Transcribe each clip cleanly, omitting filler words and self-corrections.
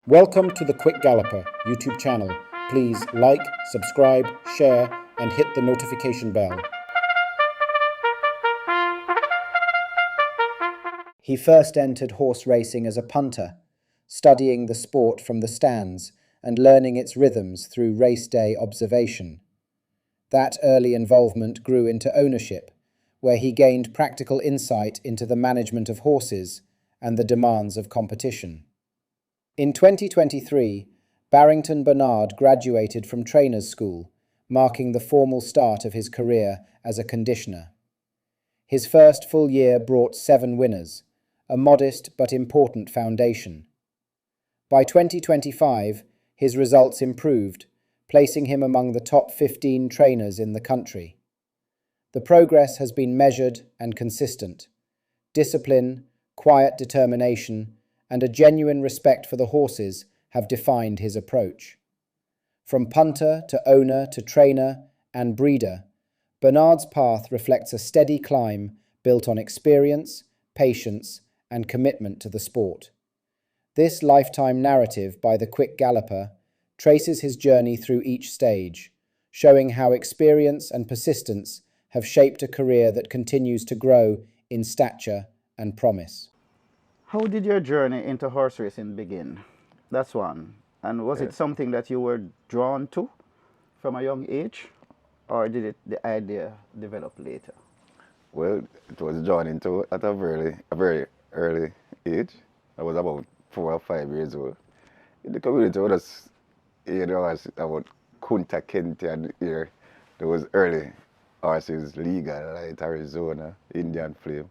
Welcome to the Quick Galloper YouTube channel. Please like, subscribe, share, and hit the notification bell. He first entered horse racing as a punter, studying the sport from the stands and learning its rhythms through race day observation. That early involvement grew into ownership, where he gained practical insight into the management of horses and the demands of competition. In 2023, Barrington Bernard graduated from trainer's school, marking the formal start of his career as a conditioner. His first full year brought 7 winners, a modest but important foundation. By 2025, his results improved, placing him among the top 15 trainers in the country. The progress has been measured and consistent. Discipline, quiet determination, and a genuine respect for the horses have defined his approach. From punter to owner to trainer and breeder, Bernard's path reflects a steady climb built on experience, patience, and commitment to the sport. This lifetime narrative by the Quick Galloper traces his journey through each stage, showing how experience and persistence have shaped a career that continues to grow in stature and promise. How did your journey into horse racing begin? That's one. And was it something that you were drawn to from a young age, or did the idea develop later? Well, it was drawn into at a very early age. I was about 4 or 5 years old. In the community, I was, about Kunta Kinte, and here there was early horses legal, like Arizona, Indian Flame.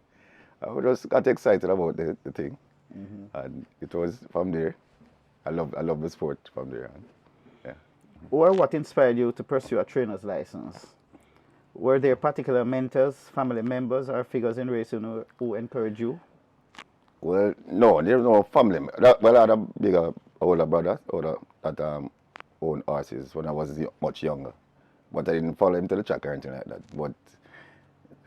I just got excited about the thing, and it was from there. I love the sport from there on. Yeah. Or what inspired you to pursue a trainer's license? Were there particular mentors, family members, or figures in racing who encouraged you? Well, no, there's no family. Well, I had a bigger older brother that owned horses when I was much younger, but I didn't follow him to the track or anything like that. But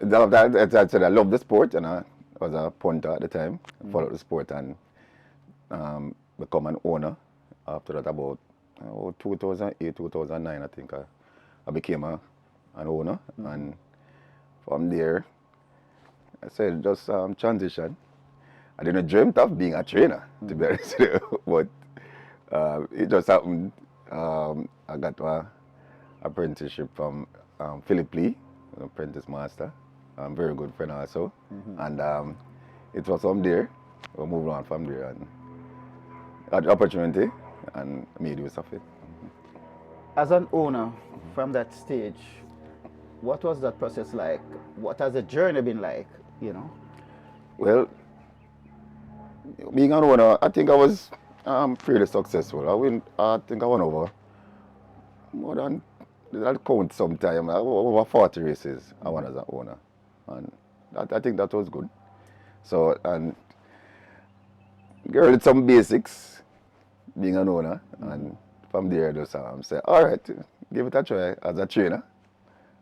I said I love the sport, and I was a punter at the time. I followed the sport and become an owner. After that, about 2008, 2009, I think I became an owner, and from there, I said just transition. I didn't dream of being a trainer, to be honest with you, but it just happened. I got an apprenticeship from Philip Lee, an apprentice master. I'm a very good friend also, and it was from there. We moved on from there and got the opportunity and made use of it. As an owner, from that stage, what was that process like? What has the journey been like, Well, being an owner, I think I was fairly successful. I think I won over more than, I'll count sometime, over 40 races I won as an owner. And I think that was good. So, and learned some basics being an owner, and from there I just say, all right, give it a try as a trainer,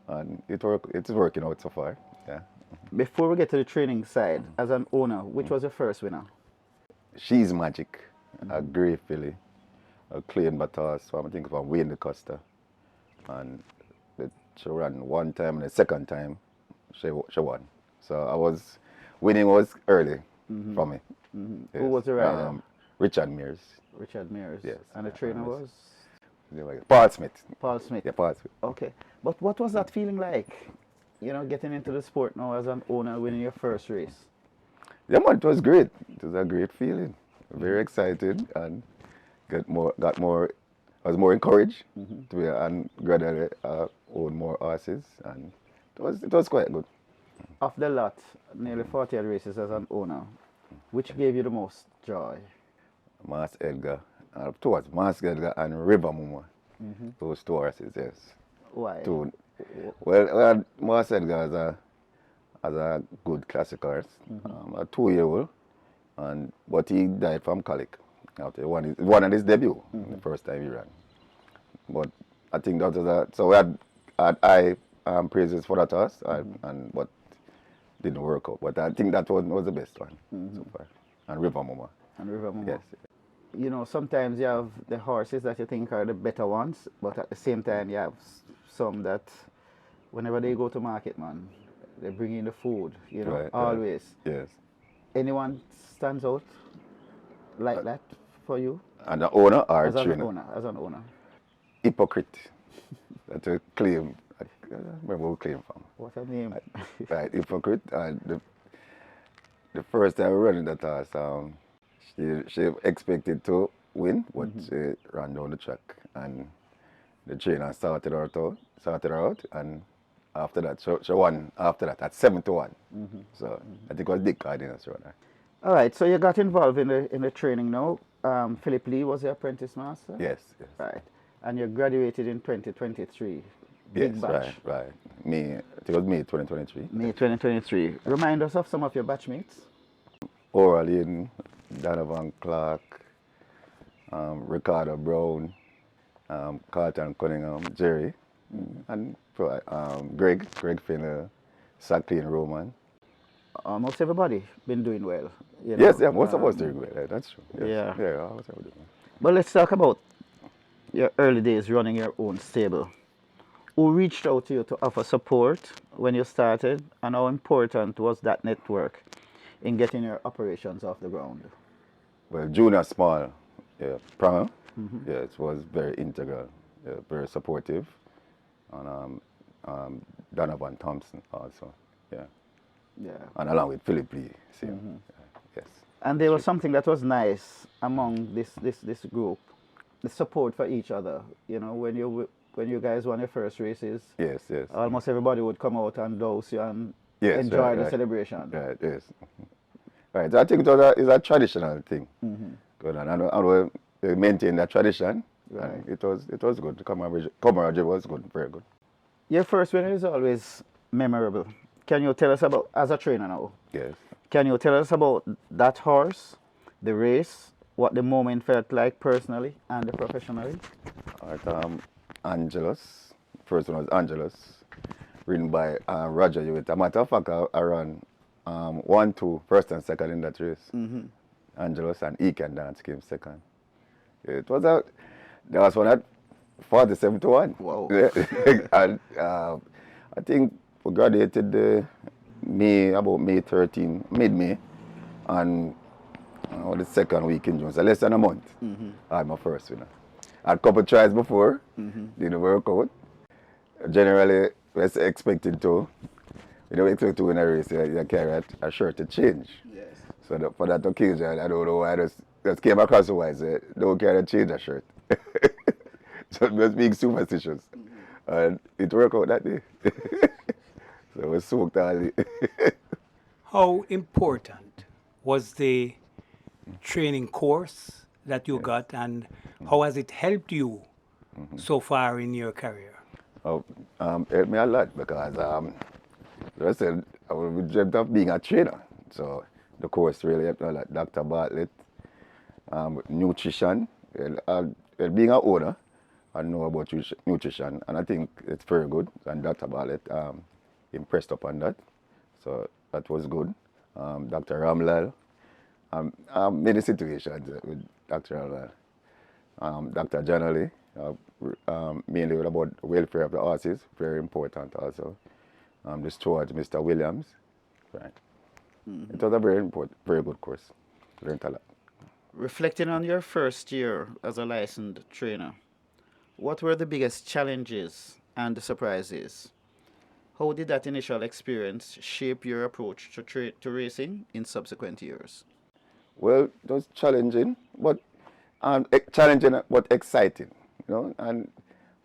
and it's working out so far. Yeah. Before we get to the training side, as an owner, which was your first winner? She's Magic, a grey filly, a clean batas, so I'm thinking from Wayne the Costa, and she ran one time, and the second time she won. So winning was early for me. Yes. Who was the rider? Richard Mears. Richard Mears. Yes. And the trainer was? Paul Smith. Paul Smith. Yeah, Paul Smith. Okay. But what was that feeling like? Getting into the sport now as an owner, winning your first race? Yeah, man, it was great. It was a great feeling. Very excited, and I was more encouraged to be, and gradually own more horses, and it was quite good. Of the lot, nearly 40 races as an owner, which gave you the most joy? Mas Edgar, towards Mas Edgar and River Muma. Those 2 horses, yes. Why? Well, Mas Edgar as a good classic horse, a 2-year-old, but he died from colic after one of his debut, the first time he ran. But I think that was so we had high praises for that horse, but didn't work out. But I think that was the best one so far. And River Mama. And River Mama. Yes. you know, sometimes you have the horses that you think are the better ones, but at the same time you have some that whenever they go to market, man, they bring in the food, you know, Right, right. always. Yes. Anyone stands out like that for you And the owner or as an trainer? owner? As an owner, Hypocrite. That's a claim. I can't remember who claim from. what's her name? Right, hypocrite. The first time we ran that horse, she expected to win, but she ran down the track, and the trainer sorted her out, and after that, she won. After that, at 7-1. So I think it was Dick Cardenas runner. All right, so you got involved in the training now. Philip Lee was your apprentice master. Yes, yes. Right, and you graduated in 2023. Big Yes, batch. right. May, I think it was May 2023. May 2023. Remind us of some of your batchmates. Oralin, Donovan Clark, Ricardo Brown, Carlton Cunningham, Jerry, and Greg Finner, Sacklin Roman. Almost everybody been doing well. You know? Yes, yeah, most of us doing well. Yeah, that's true. Yes. Yeah. Yeah, almost everybody doing well. But let's talk about your early days running your own stable. Who reached out to you to offer support when you started, and how important was that network in getting your operations off the ground? Well, Junior Small, yeah, Pranger, yeah, it was very integral, yeah, very supportive, and Donovan Thompson also, yeah, Yeah. and along with Philip Lee, same, yes. And there was something that was nice among this group, the support for each other. You know, when you guys won your first races, Yes, yes. almost everybody would come out and dose you and Yes, enjoy right, the right. celebration. Right, yes. Right, so I think it's a traditional thing. Good, and we maintain that tradition, Right. and it was good. The camaraderie was good, very good. Your first win is always memorable. Can you tell us about, as a trainer now, Yes. can you tell us about that horse, the race, what the moment felt like personally and professionally? All right, Angelus. First one was Angelus, ridden by Roger Hewitt. A matter of fact, I ran 1-2, first and second in that race. Angelus and Ekan Dance came second. It was there was one at 47-1. Wow. And I think we graduated about May 13, mid-May, and the second week in June, so less than a month. I had my first winner. I had a couple tries before, didn't work out. Generally, we was expected to. You don't expect to win a race, you carry a shirt to change. Yes. So for that occasion, I don't know why I just came across the wise, don't carry a change a shirt. So it was being superstitious. And it worked out that day. So it was soaked all day. How important was the training course that you got, and how has it helped you so far in your career? Helped me a lot because, as I said, we dreamt of being a trainer. So the course really helped me a lot. Dr. Bartlett, nutrition, being an owner, I know about nutrition, and I think it's very good. And Dr. Bartlett impressed upon that, so that was good. Dr. Ramlal, many situations with Dr. Ramlal. Dr. Janali, mainly about the welfare of the horses, very important also. The steward, Mr. Williams, right. It was a very good course. Learned a lot. Reflecting on your first year as a licensed trainer, what were the biggest challenges and surprises? How did that initial experience shape your approach to racing in subsequent years? Well, it was challenging, but exciting, you know. And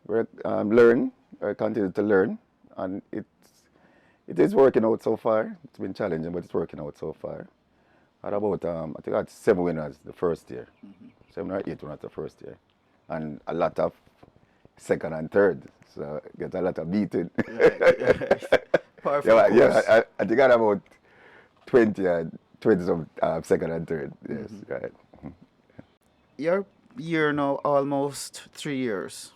we continue to learn, and it is working out so far. It's been challenging, but it's working out so far. I had about I think I had 7 winners the first year, 7 or 8 winners the first year, and a lot of second and third. So get a lot of beating. Powerful Yeah, I think I had about 20 some second and third. Yes, right. Your year now almost 3 years,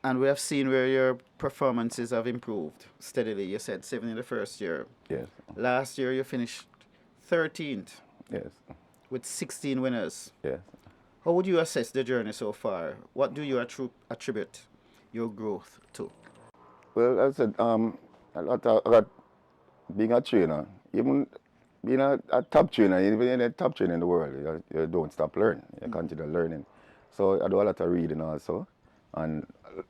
and we have seen where your performances have improved steadily. You said 7 in the first year. Yes, Last year you finished 13th yes, with 16 winners. yes. How would you assess the journey so far? What do you attribute your growth to? Well, as I said, a lot being a trainer, even being a top trainer, even in a top trainer in the world, you don't stop learning. You continue learning. So I do a lot of reading also, and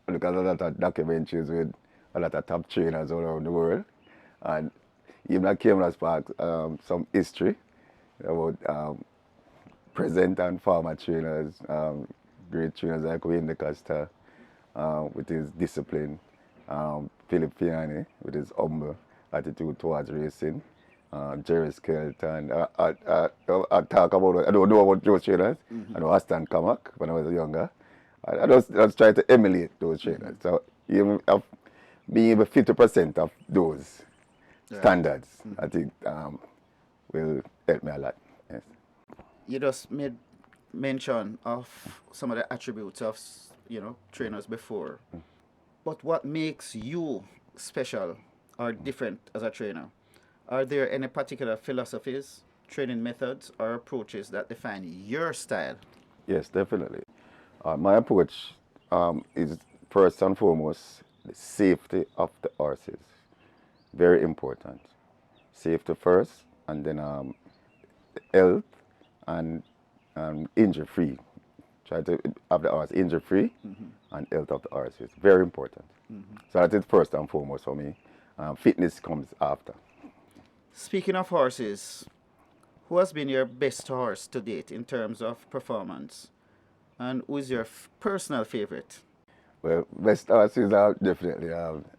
look at a lot of documentaries with a lot of top trainers all around the world, and even I came as part some history about present and former trainers, great trainers like Wayne DeCosta with his discipline, Philip Fiani with his humble attitude towards racing, Jerry Skelton. I talk about, I don't know about those trainers. I know Aston Kamak when I was younger. I just try to emulate those trainers. So even being able 50% of those standards, I think will help me a lot. Yes. You just made mention of some of the attributes of trainers before, but what makes you special or different as a trainer? Are there any particular philosophies, training methods, or approaches that define your style? Yes, definitely. My approach is first and foremost the safety of the horses. Very important. Safety first, and then health and injury free. Try to have the horse injury free and health of the horses. Very important. So that is first and foremost for me. Fitness comes after. Speaking of horses, who has been your best horse to date in terms of performance? And who is your personal favorite? Well, best horses are definitely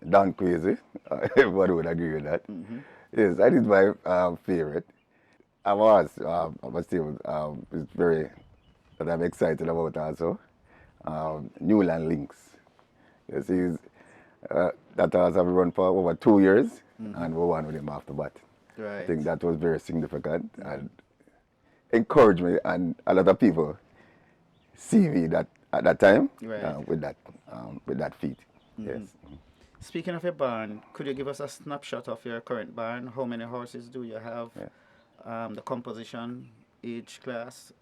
Don Crazy. Everybody would agree with that. Yes, that is my favorite. I've always, but still, it's very, that I'm excited about also. Newland Lynx. You see, that horse have run for over 2 years, and we won with him after that. Right. I think that was very significant and encouraged me, and a lot of people see me that at that time Right. with that feat. Yes. Speaking of your barn, could you give us a snapshot of your current barn? How many horses do you have? The composition, age class,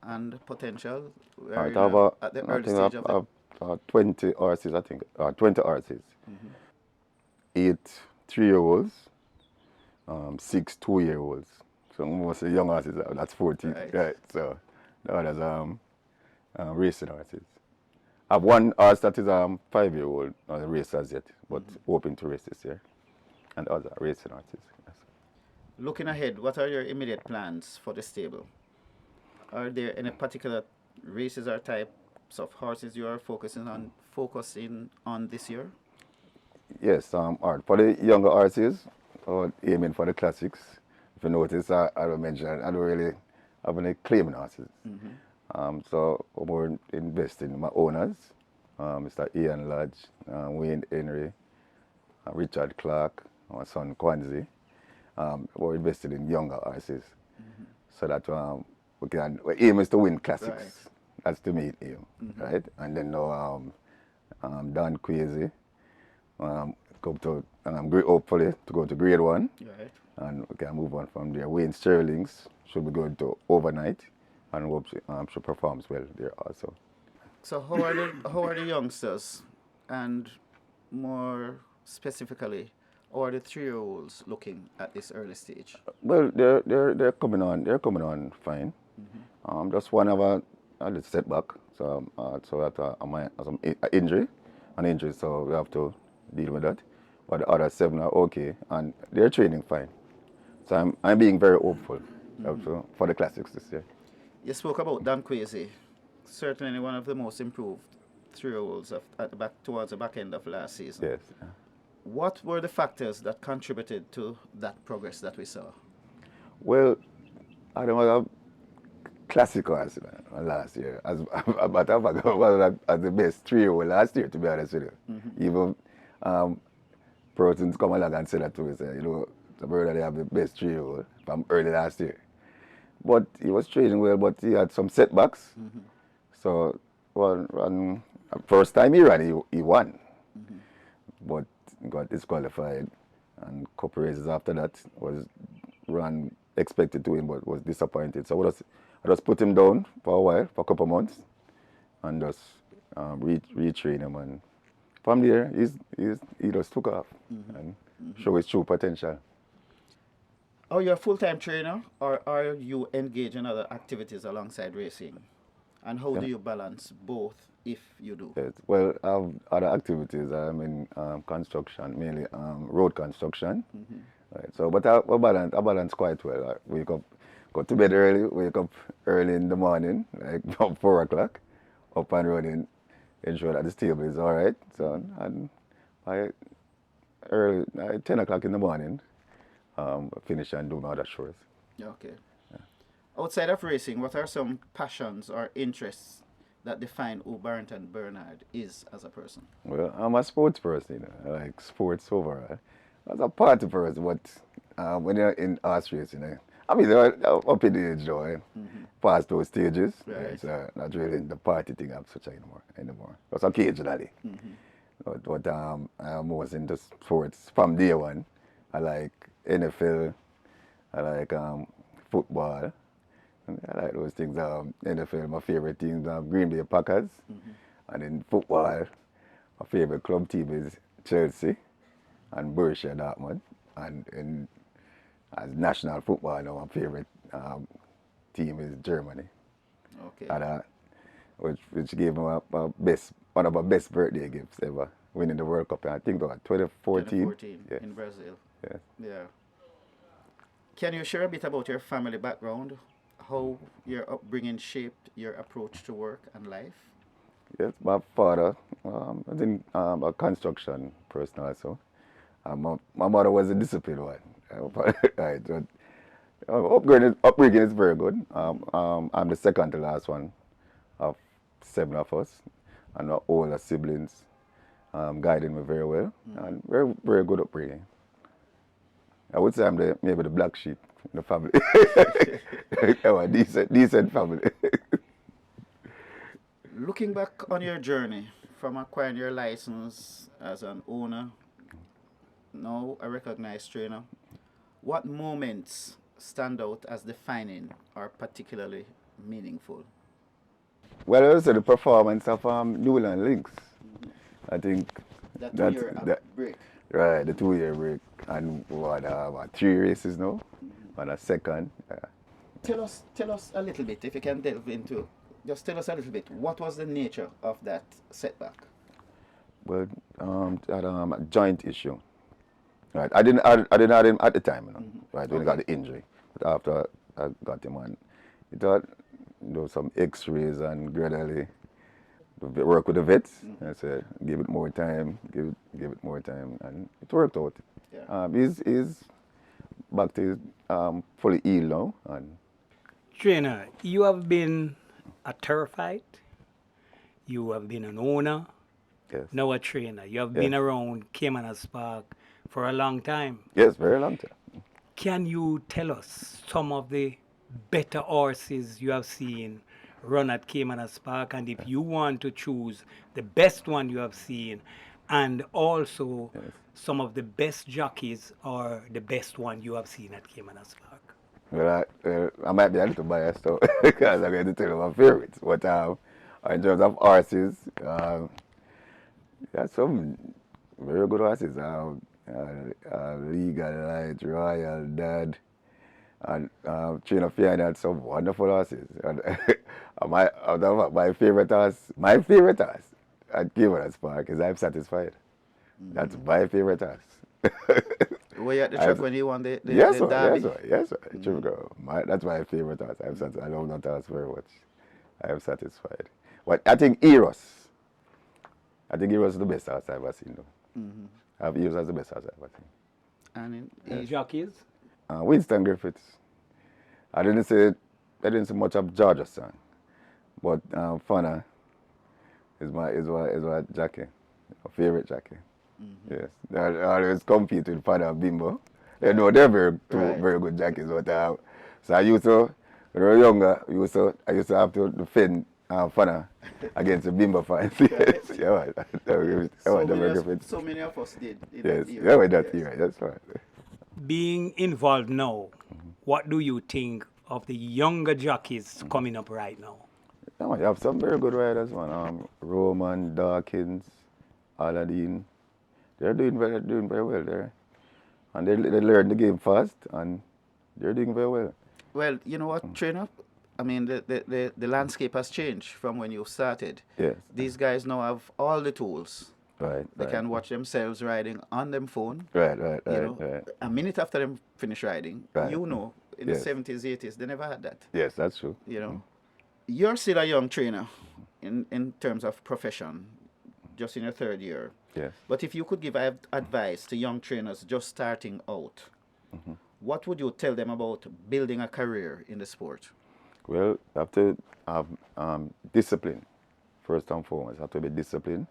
and potential. Where I you have know, at the early stage of it. 20 horses, I think. 20 horses. 8 3-year-olds, 6 2-year-olds. So mostly young horses, that's 14. Right. So the others racing horses. I have one horse that is 5-year-old, not a race as yet, but hoping to race this year. And others are racing horses. Yes. Looking ahead, what are your immediate plans for the stable? Are there any particular races or types of horses you are focusing on this year? Yes, art. For the younger horses, or aiming for the classics. If you notice, I don't mention, I don't really have any claiming horses. So I'm more invested in my owners, Mr. Ian Lodge, Wayne Henry, Richard Clark, my son Kwanzi. We're invested in younger horses, so that our aim is to win classics. Right. That's the main aim, right? And then now Don Crazy, hopefully to go to grade 1, Right. and we can move on from there. Wayne Sterling's should be going to overnight, and hope she performs well there also. So how are the youngsters, and more specifically, how are the 3-year-olds looking at this early stage? Well, they're coming on. They're coming on fine. Just one of a little setback. So that some injury. So we have to deal with that. But the other 7 are okay, and they're training fine. So I'm being very hopeful for the classics this year. You spoke about Dan Kwesi, certainly one of the most improved 3-year-olds towards the back end of last season. Yes. What were the factors that contributed to that progress that we saw? Well, I don't know. Classic horse last year. But I was the best 3-year-old last year, to be honest with you. Even persons come along and say that to me, say, the brother they have the best 3-year-old from early last year. But he was training well, but he had some setbacks. So, first time he ran, he won. But he got disqualified, and couple races after that was run expected to win, but was disappointed. So I just put him down for a while, for a couple of months, and just retrain him. And from there, he just took off and show his true potential. Are you a full-time trainer, or are you engaged in other activities alongside racing? And how do you balance both, if you do? Yes. Well, I have other activities. I'm in construction, mainly road construction. Right. So, but I balance quite well. I wake up, go to bed early, wake up early in the morning, like about 4 o'clock, up and running, ensure that the stable is all right. So, and by 10 o'clock in the morning, finish and do my other chores. Okay. Outside of racing, what are some passions or interests that define who Barrington Bernard is as a person? Well, I'm a sports person. I like sports overall. I'm a party person, but when you're in horse racing, I mean, I'm up in the age though, past those stages. Right. It's not really the party thing as such anymore. Just occasionally. But I'm most into sports from day one. I like NFL, I like football. I like those things. NFL, my favorite teams are Green Bay Packers. And in football, my favorite club team is Chelsea and Borussia Dortmund. And as national football, now my favorite team is Germany. Okay. And, which gave me one of my best birthday gifts ever, winning the World Cup. I think it was 2014. 2014 Yes. in Brazil. Yes. Yeah. Can you share a bit about your family background? How your upbringing shaped your approach to work and life? Yes, my father was in a construction person also. My mother was a disciplined one. Right, so, upbringing is very good. I'm the second to last one of 7 of us, and our older siblings guided me very well, and very, very good upbringing. I would say I'm maybe the black sheep in the family. I'm a decent family. Looking back on your journey from acquiring your license as an owner, now a recognized trainer, what moments stand out as defining or particularly meaningful? Well, also the performance of Newland Lynx. I think That that's year break. right, the 2-year break, and what 3 races now, and a second. Tell us a little bit, if you can delve into. Just tell us a little bit. What was the nature of that setback? Well, had a joint issue. Right, I didn't have him at the time, right, when he got the injury. But after I got him on, he thought do some X-rays and gradually work with the vets. I said, give it more time, give it more time, and it worked out. Yeah. He's back to fully healed now. And Trainer, you have been a terrified, you have been an owner, yes, now a trainer. You have Yes. been around Caymanas Park for a long time. yes, very long time. Can you tell us some of the better horses you have seen run at Caymanas Park, and if you want to choose the best one you have seen, and also some of the best jockeys or the best one you have seen at Caymanas Park? Well, I might be a little biased though, because I'm going to tell you my favorites. But in terms of horses, there's some very good horses. Legal Light, Royal Dad, and Trainer Fiona had some wonderful horses. And my favorite horse at Caymanas Park is I'm Satisfied. That's my favorite horse. Were you at the track when he won the Yes, sir, derby? yes, sir. That's my favorite horse. I love that horse very much. I am Satisfied. But I think Eros is the best horse I've ever seen, though. Eros is the best horse I've ever seen. And The jockeys? Winston Griffiths. I didn't see much of George's son, but Fana is my jockey, my favorite jockey. Yes, they always compete with Fana and Bimbo. They know they're very good jockeys. But so I used to, when I was younger, I used to have to defend Fana against the Bimbo fans. Yes, so many of us did in yes, that era. that era. That's right. Being involved now, what do you think of the younger jockeys coming up right now? Yeah, man, you have some very good riders, man. Roman, Dawkins, Aladdin. They're doing very well there. And they learn the game fast, and they're doing very well. Well, you know what, trainer? I mean, the landscape has changed from when you started. Yes. These guys now have all the tools. Right. They right. can watch themselves riding on them phone. Right. You know, Right. a minute after them finish riding, Right. you know, in Yes. the 70s, 80s, they never had that. Yes, that's true. You know, you're still a young trainer in terms of profession, just in your third year. Yes. But if you could give advice to young trainers just starting out, what would you tell them about building a career in the sport? Well, you have to have discipline, first and foremost. You have to be disciplined,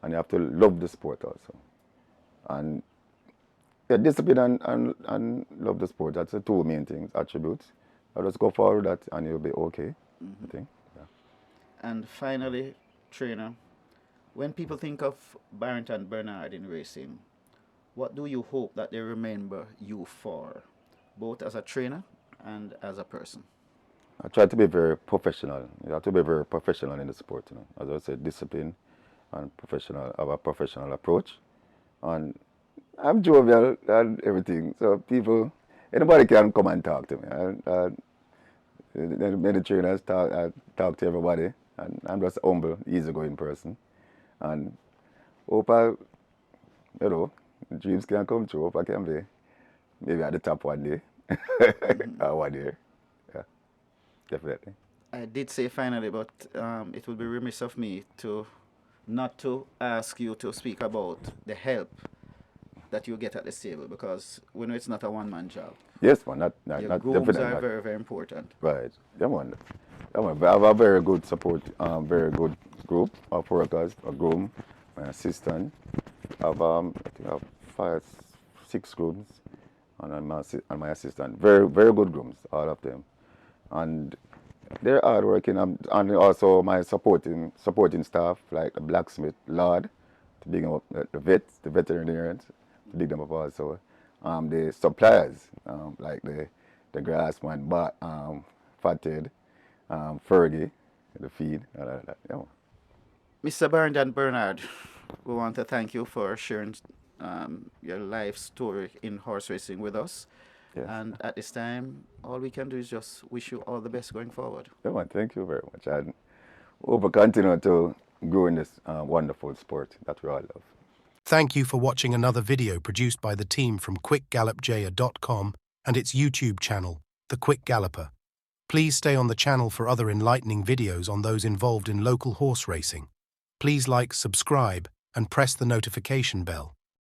and you have to love the sport also. And yeah, discipline and love the sport, that's the two main things, attributes. I'll just go forward with that, and you'll be okay, I think. Yeah. And finally, trainer, when people think of Barrington Bernard in racing, what do you hope that they remember you for, both as a trainer and as a person? I try to be very professional. You have to be very professional in the sport, you know. As I said, discipline and professional, have a professional approach. And I'm jovial and everything. So people, anybody can come and talk to me. Many trainers talk to everybody. And I'm just a humble, easygoing person. And hope dreams can come true. Hope I can be maybe at the top one day. Or one year. Yeah, definitely. I did say finally, but it would be remiss of me not to ask you to speak about the help that you get at the stable, because we know it's not a one-man job. Yes, man. Your Not grooms definitely are not. very, very important. Right. Yeah, man. Yeah, man. I have a very good support, very good group of workers, a groom, my assistant. I think I have 5, 6 grooms, and my assistant. Very, very good grooms, all of them. And they're hardworking, and also my supporting staff, like the blacksmith, Lord, to big them up, the vets, the veterinarians, to big them up also. The suppliers, like the grassman, Fathead, Fergie, the feed, that. Yeah. Mr. Barrington Bernard, we want to thank you for sharing your life story in horse racing with us. Yes. And at this time, all we can do is just wish you all the best going forward. Yeah, man, thank you very much. And hope we continue to grow in this wonderful sport that we all love. Thank you for watching another video produced by the team from QuickGallopJaya.com and its YouTube channel, The Quick Galloper. Please stay on the channel for other enlightening videos on those involved in local horse racing. Please like, subscribe, and press the notification bell.